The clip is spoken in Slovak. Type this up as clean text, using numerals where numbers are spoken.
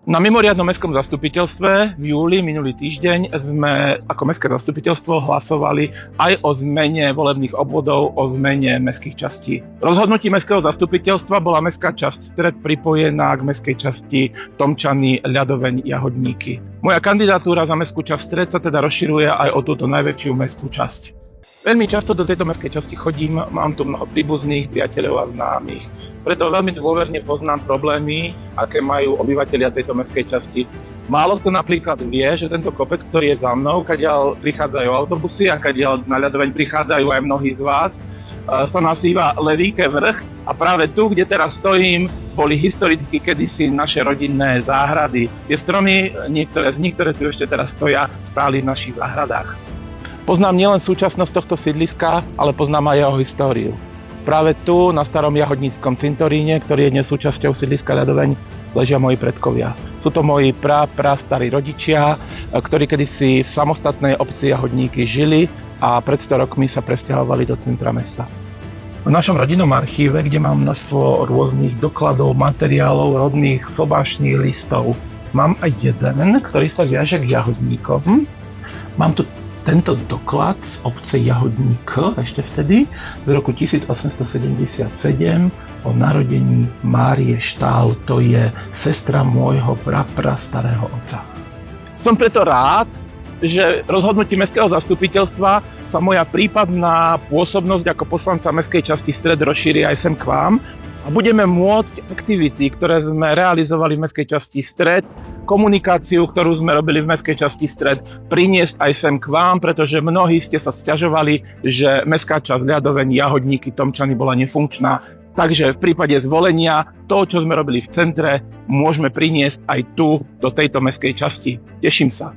Na mimoriadnom mestskom zastupiteľstve v júli minulý týždeň sme ako mestské zastupiteľstvo hlasovali aj o zmene volebných obvodov, o zmene mestských častí. Rozhodnutí mestského zastupiteľstva bola mestská časť Stred pripojená k mestskej časti Tomčany, Ľadoveň, Jahodníky. Moja kandidatúra za mestskú časť Stred sa teda rozširuje aj o túto najväčšiu mestskú časť. Veľmi často do tejto mestskej časti chodím, mám tu mnoho príbuzných, priateľov a známych. Preto veľmi dôverne poznám problémy, aké majú obyvatelia tejto mestskej časti. Málo kto napríklad vie, že tento kopec, ktorý je za mnou, kadiaľ prichádzajú autobusy a kadiaľ na Ľadoveň prichádzajú aj mnohí z vás, sa nazýva Levíke vrch a práve tu, kde teraz stojím, boli historicky kedysi naše rodinné záhrady. Tie stromy, niektoré z nich, ktoré tu ešte teraz stoja, stáli v našich záhradách. Poznám nielen súčasnosť tohto sídliska, ale poznám aj jeho históriu. Práve tu, na starom jahodníckom cintoríne, ktorý je dnes súčasťou sídliska Ľadoveň, ležia moji predkovia. Sú to moji prastarí rodičia, ktorí kedysi v samostatnej obci Jahodníky žili a pred 100 rokmi sa presťahovali do centra mesta. V našom rodinnom archíve, kde mám množstvo rôznych dokladov, materiálov, rodných sobášnych listov, mám aj jeden, ktorý sa viaže k Jahodníkom. Mám tu tento doklad z obce Jahodník ešte vtedy z roku 1877 o narodení Márie Štál, to je sestra môjho starého otca. Som preto rád, že rozhodnutím mestského zastupiteľstva sa moja prípadná pôsobnosť ako poslanca mestskej časti Stred rozšíri aj sem k vám a budeme môcť aktivity, ktoré sme realizovali v mestskej časti Stred, komunikáciu, ktorú sme robili v mestskej časti Stred, priniesť aj sem k vám, pretože mnohí ste sa sťažovali, že mestská časť Ľadoveň, Jahodníky, Tomčany bola nefunkčná. Takže v prípade zvolenia to, čo sme robili v centre, môžeme priniesť aj tu, do tejto mestskej časti. Teším sa.